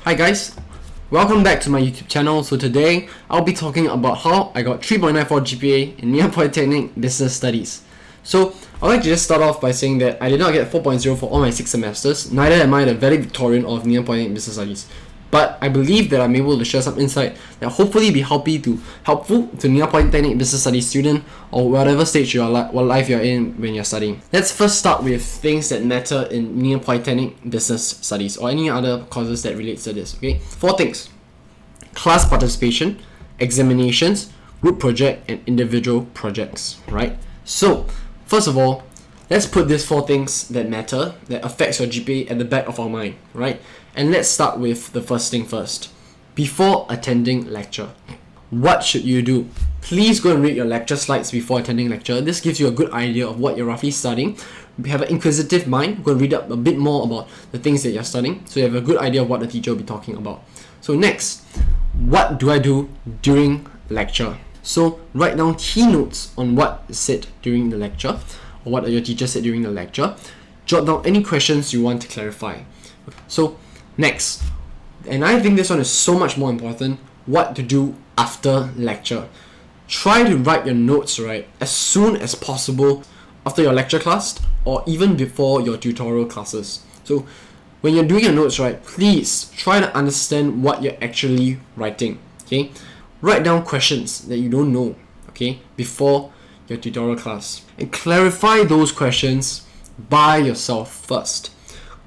Hi guys, welcome back to my YouTube channel. So today I'll be talking about how I got 3.94 GPA in Ngee Ann Polytechnic Business Studies. So I'd like to just start off by saying that I did not get 4.0 for all my 6 semesters, neither am I the valedictorian of Ngee Ann Polytechnic Business Studies. But I believe that I'm able to share some insight that hopefully be helpful to Ngee Ann Polytechnic Business Studies student or whatever stage what life you're in when you're studying. Let's first start with things that matter in Ngee Ann Polytechnic Business Studies or any other courses that relates to this. Okay, 4 things: class participation, examinations, group project, and individual projects. Right. So first of all, let's put these 4 things that matter, that affects your GPA at the back of our mind, right? And let's start with the first thing first. Before attending lecture, what should you do? Please go and read your lecture slides before attending lecture. This gives you a good idea of what you're roughly studying. Have an inquisitive mind, go and read up a bit more about the things that you're studying, so you have a good idea of what the teacher will be talking about. So next, what do I do during lecture? So write down key notes on what is said during the lecture, or what your teacher said during the lecture. Jot down any questions you want to clarify. So next, and I think this one is so much more important, what to do after lecture. Try to write your notes right as soon as possible after your lecture class or even before your tutorial classes. So when you're doing your notes, right, please try to understand what you're actually writing. Okay, write down questions that you don't know, okay, before your tutorial class, and clarify those questions by yourself first.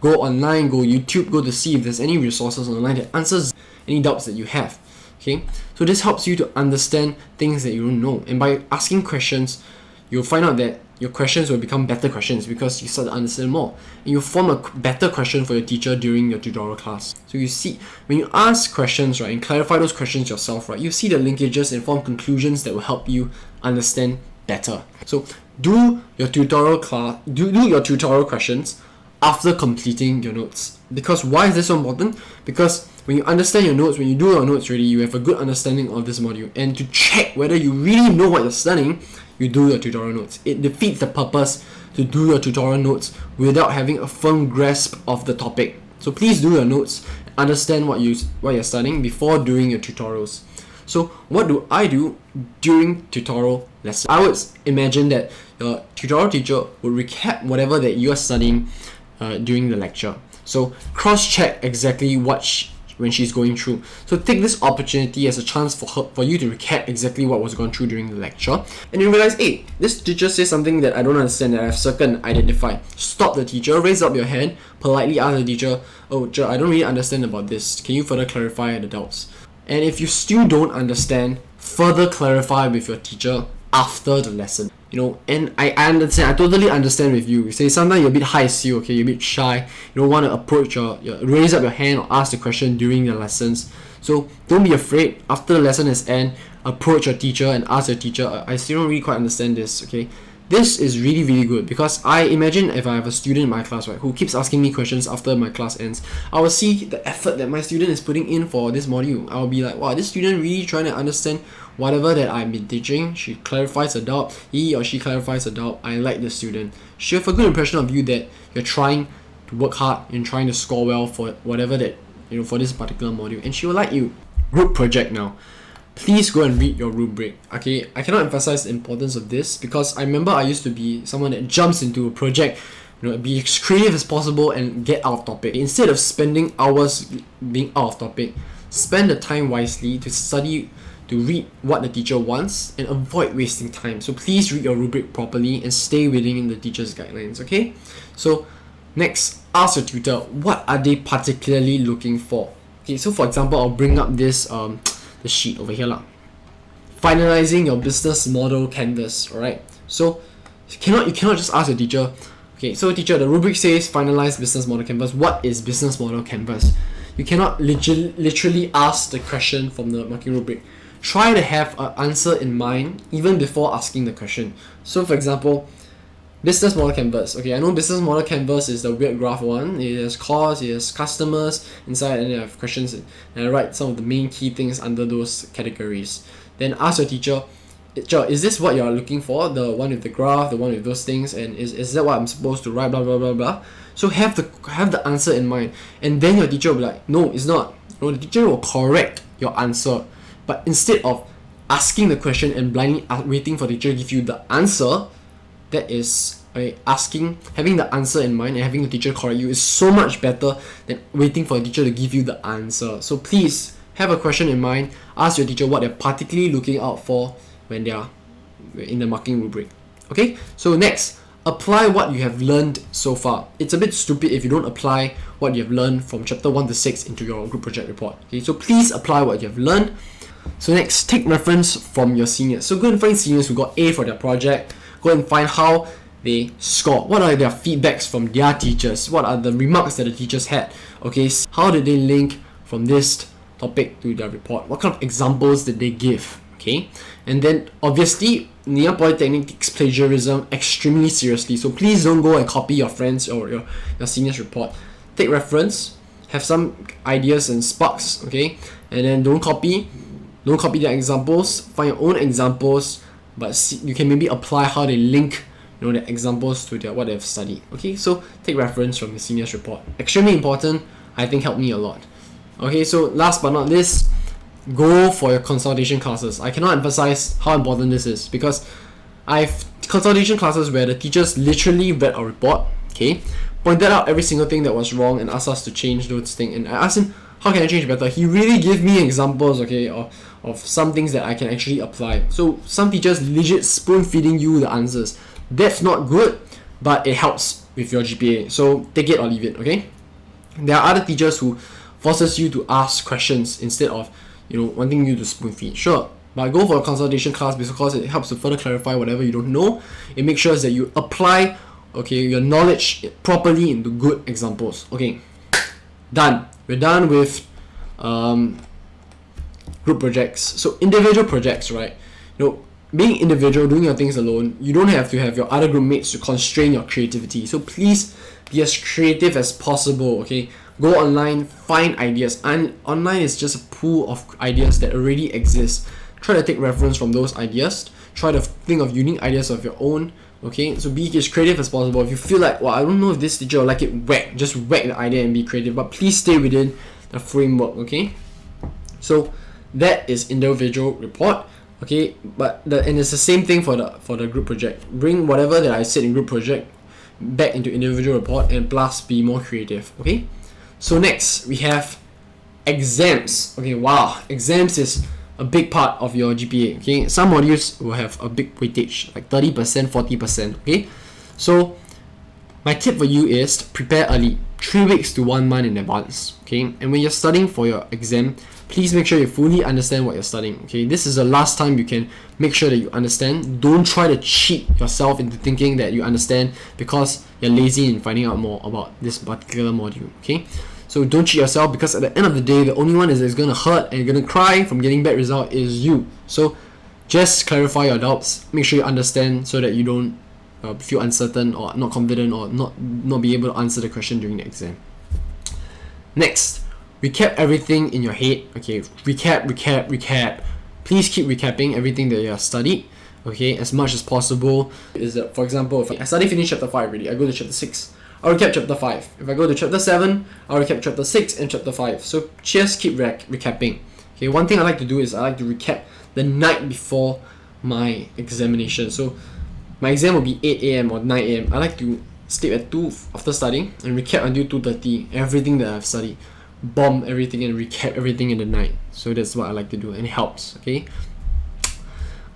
Go online, go YouTube, go to see if there's any resources online that answers any doubts that you have. Okay, so this helps you to understand things that you don't know, and by asking questions, you'll find out that your questions will become better questions because you start to understand more, and you form a better question for your teacher during your tutorial class. So you see, when you ask questions, right, and clarify those questions yourself, right, you see the linkages and form conclusions that will help you understand better. So do your tutorial questions after completing your notes. Because why is this so important? Because when you understand your notes, when you do your notes already, you have a good understanding of this module. And to check whether you really know what you're studying, you do your tutorial notes. It defeats the purpose to do your tutorial notes without having a firm grasp of the topic. So please do your notes, understand what you're studying before doing your tutorials. So what do I do during tutorial lessons? I would imagine that your tutorial teacher would recap whatever that you are studying during the lecture. So cross-check exactly when she's going through. So take this opportunity as a chance for you to recap exactly what was gone through during the lecture. And you realize, hey, this teacher says something that I don't understand, that I have circled and identified. Stop the teacher, raise up your hand, politely ask the teacher, oh, teacher, I don't really understand about this. Can you further clarify the doubts? And if you still don't understand, further clarify with your teacher after the lesson. You know, and I understand, I totally understand with you. You say sometimes you're a bit high-C, okay, you're a bit shy, you don't want to approach raise up your hand or ask the question during the lessons. So don't be afraid. After the lesson is end, approach your teacher and ask your teacher, I still don't really quite understand this, okay. This is really, really good because I imagine if I have a student in my class, right, who keeps asking me questions after my class ends, I will see the effort that my student is putting in for this module. I will be like, wow, this student really trying to understand whatever that I've been teaching. She clarifies a doubt, he or she clarifies a doubt. I like the student. She'll have a good impression of you that you're trying to work hard and trying to score well for whatever that, you know, for this particular module, and she will like you. Group project now. Please go and read your rubric. Okay, I cannot emphasize the importance of this because I remember I used to be someone that jumps into a project, you know, be as creative as possible and get out of topic. Instead of spending hours being out of topic, spend the time wisely to study, to read what the teacher wants and avoid wasting time. So please read your rubric properly and stay within the teacher's guidelines, okay? So next, ask your tutor, what are they particularly looking for? Okay, so for example, I'll bring up this the sheet over here lah. Finalizing your business model canvas, alright? So you cannot just ask your teacher, okay, so teacher, the rubric says finalize business model canvas. What is business model canvas? You cannot literally ask the question from the marking rubric. Try to have an answer in mind even before asking the question. So for example, business model canvas. Okay, I know business model canvas is the weird graph one. It has cost, it has customers inside, and I have questions, and I write some of the main key things under those categories. Then ask your teacher, is this what you're looking for? The one with the graph, the one with those things, and is that what I'm supposed to write? Blah blah blah blah blah. So have the answer in mind, and then your teacher will be like, no, it's not. the teacher will correct your answer. But instead of asking the question and blindly waiting for the teacher to give you the answer, that is having the answer in mind and having the teacher correct you is so much better than waiting for the teacher to give you the answer. So please have a question in mind. Ask your teacher what they're particularly looking out for when they are in the marking rubric. Okay, so next, apply what you have learned so far. It's a bit stupid if you don't apply what you have learned from chapter 1 to 6 into your group project report. Okay, so please apply what you have learned. So next, take reference from your seniors. So go and find seniors who got A for their project. Go and find how they score. What are their feedbacks from their teachers? What are the remarks that the teachers had? Okay, how did they link from this topic to their report? What kind of examples did they give? Okay, and then obviously Ngee Ann Polytechnic takes plagiarism extremely seriously, so please don't go and copy your friends or your seniors report. Take reference, have some ideas and sparks, okay, and then don't copy their examples. Find your own examples, but you can maybe apply how they link the examples to what they've studied. Okay, so take reference from the seniors report. Extremely important. I think helped me a lot. Okay, so last but not least, go for your consultation classes. I cannot emphasize how important this is, because I've consultation classes where the teachers literally read our report, okay, pointed out every single thing that was wrong and asked us to change those things. And I asked him, how can I change better? He really gave me examples, okay, of some things that I can actually apply. So some teachers legit spoon feeding you the answers. That's not good, but it helps with your GPA. So take it or leave it, okay? There are other teachers who forces you to ask questions instead of wanting you to spoon feed. Sure, but go for a consultation class because it helps to further clarify whatever you don't know. It makes sure that you apply your knowledge properly into good examples. Okay, done. We're done with group projects. So individual projects, right? Being individual, doing your things alone, you don't have to have your other group mates to constrain your creativity. So please be as creative as possible, okay? Go online, find ideas. And online is just a pool of ideas that already exist. Try to take reference from those ideas. Try to think of unique ideas of your own, okay? So be as creative as possible. If you feel like, I don't know if this teacher will like it, just whack the idea and be creative. But please stay within the framework, okay? So that is individual report. Okay, and it's the same thing for the group project. Bring whatever that I said in group project back into individual report, and plus be more creative. Okay, so next we have exams. Okay, wow, exams is a big part of your GPA. Okay, some modules will have a big weightage, like 30%, 40%. Okay, so my tip for you is to prepare early, 3 weeks to 1 month in advance. Okay, and when you're studying for your exam, please make sure you fully understand what you're studying. Okay, this is the last time you can make sure that you understand. Don't try to cheat yourself into thinking that you understand because you're lazy in finding out more about this particular module. Okay, so don't cheat yourself, because at the end of the day, the only one that's going to hurt and going to cry from getting bad result is you. So just clarify your doubts. Make sure you understand so that you don't feel uncertain or not confident or not be able to answer the question during the exam. Next, recap everything in your head. Okay, recap. Please keep recapping everything that you have studied, okay, as much as possible. Is that, for example, if I finish chapter 5 already, I go to chapter 6, I'll recap chapter 5. If I go to chapter 7, I'll recap chapter 6 and chapter 5. So just keep recapping. Okay, one thing I like to do is I like to recap the night before my examination. So my exam will be 8 a.m. or 9 a.m. I like to sleep at 2 after studying and recap until 2:30 everything that I've studied. Bomb everything and recap everything in the night. So that's what I like to do, and it helps. Okay,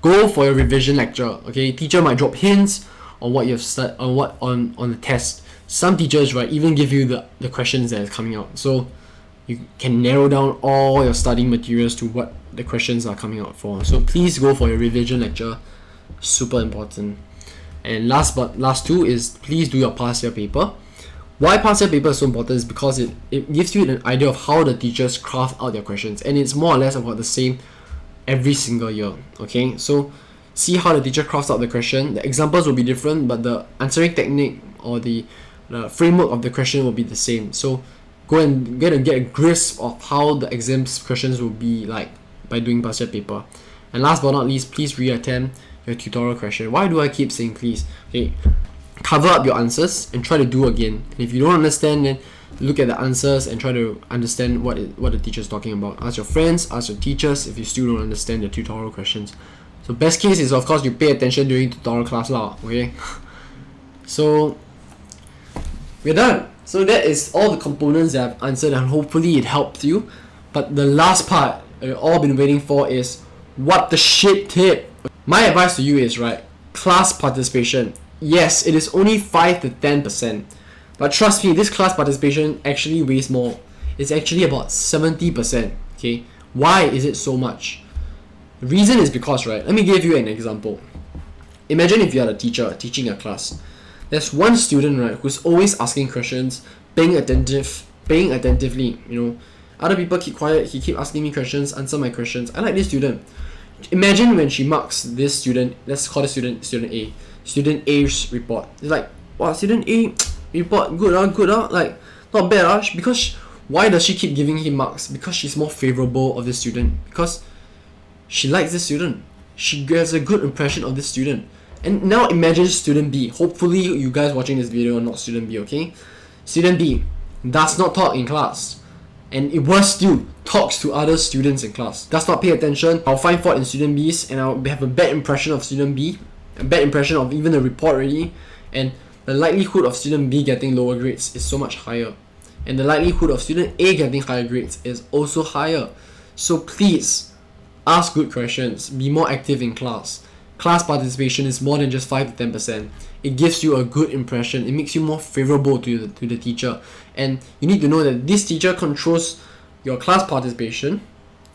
go for your revision lecture. Okay, teacher might drop hints on what you've studied on the test. Some teachers, right, even give you the questions that are coming out, so you can narrow down all your studying materials to what the questions are coming out for. So please go for your revision lecture. Super important. And last two is please do your past year paper. Why past year paper is so important is because it gives you an idea of how the teachers craft out their questions, and it's more or less about the same every single year. Okay, so see how the teacher crafts out the question. The examples will be different, but the answering technique or the framework of the question will be the same. So go and get a grasp of how the exams questions will be like by doing past year paper. And last but not least, please reattempt your tutorial question. Why do I keep saying please? Okay, cover up your answers and try to do again. And if you don't understand, then look at the answers and try to understand what the teacher is talking about. Ask your friends, ask your teachers if you still don't understand the tutorial questions. So best case is of course you pay attention during tutorial class lah, okay? So we're done. So that is all the components that I've answered, and hopefully it helped you. But the last part we've all been waiting for is what the shit tip. My advice to you is, right, class participation. Yes, it is only 5 to 10%. But trust me, this class participation actually weighs more. It's actually about 70%. Okay, why is it so much? The reason is because, right, let me give you an example. Imagine if you are a teacher teaching a class. There's one student, right, who's always asking questions, paying attentively. You know, other people keep quiet. He keep asking me questions, answer my questions. I like this student. Imagine when she marks this student. Let's call the student A. Student A's report. It's like, wow, student A report good, like not bad, because why does she keep giving him marks? Because she's more favorable of this student, because she likes this student, she gets a good impression of this student. And now imagine student B. Hopefully you guys watching this video are not student B, okay? Student B does not talk in class, and it worse still, talks to other students in class, does not pay attention. I'll find fault in student B's, and I'll have a bad impression of student B, a bad impression of even the report already, and the likelihood of student B getting lower grades is so much higher, and the likelihood of student A getting higher grades is also higher. So please ask good questions, be more active in class. Class participation is more than just 5 to 10%. It gives you a good impression, it makes you more favorable to the teacher, and you need to know that this teacher controls your class participation,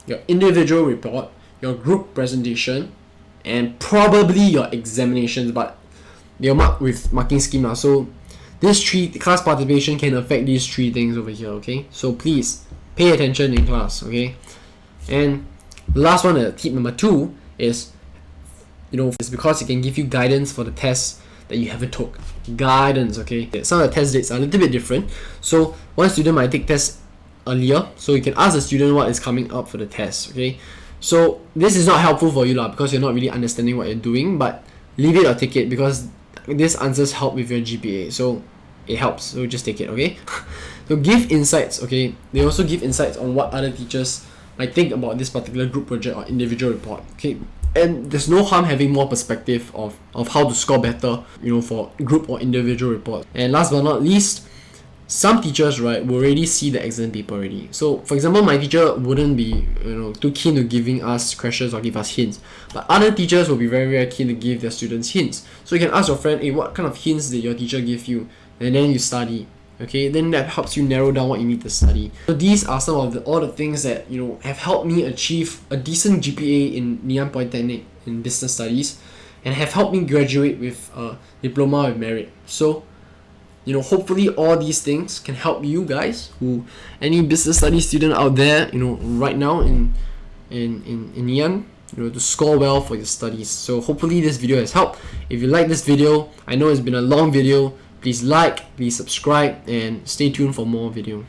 your individual report, your group presentation, and probably your examinations, but they're marked with marking scheme now. So this class participation can affect these 3 things over here, okay? So please pay attention in class, okay? And the last one, tip number 2 is, you know, it's because it can give you guidance for the tests that you haven't took. Guidance, okay? Some of the test dates are a little bit different. So one student might take tests earlier, so you can ask the student what is coming up for the test, okay? So this is not helpful for you lah, because you're not really understanding what you're doing, but leave it or take it, because these answers help with your GPA, so it helps, so just take it, okay? So give insights, okay? They also give insights on what other teachers might think about this particular group project or individual report, okay? And there's no harm having more perspective of how to score better, you know, for group or individual report. And last but not least, some teachers, right, will already see the exam paper already. So for example, my teacher wouldn't be, you know, too keen to giving us questions or give us hints, but other teachers will be very, very keen to give their students hints. So you can ask your friend, hey, what kind of hints did your teacher give you? And then you study, okay? Then that helps you narrow down what you need to study. So these are some of all the things that, you know, have helped me achieve a decent GPA in Ngee Ann Polytechnic in business studies, and have helped me graduate with a diploma with merit. So, you know, hopefully all these things can help you guys, any business studies student out there, you know, right now in Ngee Ann, you know, to score well for your studies. So hopefully this video has helped. If you like this video, I know it's been a long video, please like, please subscribe, and stay tuned for more video.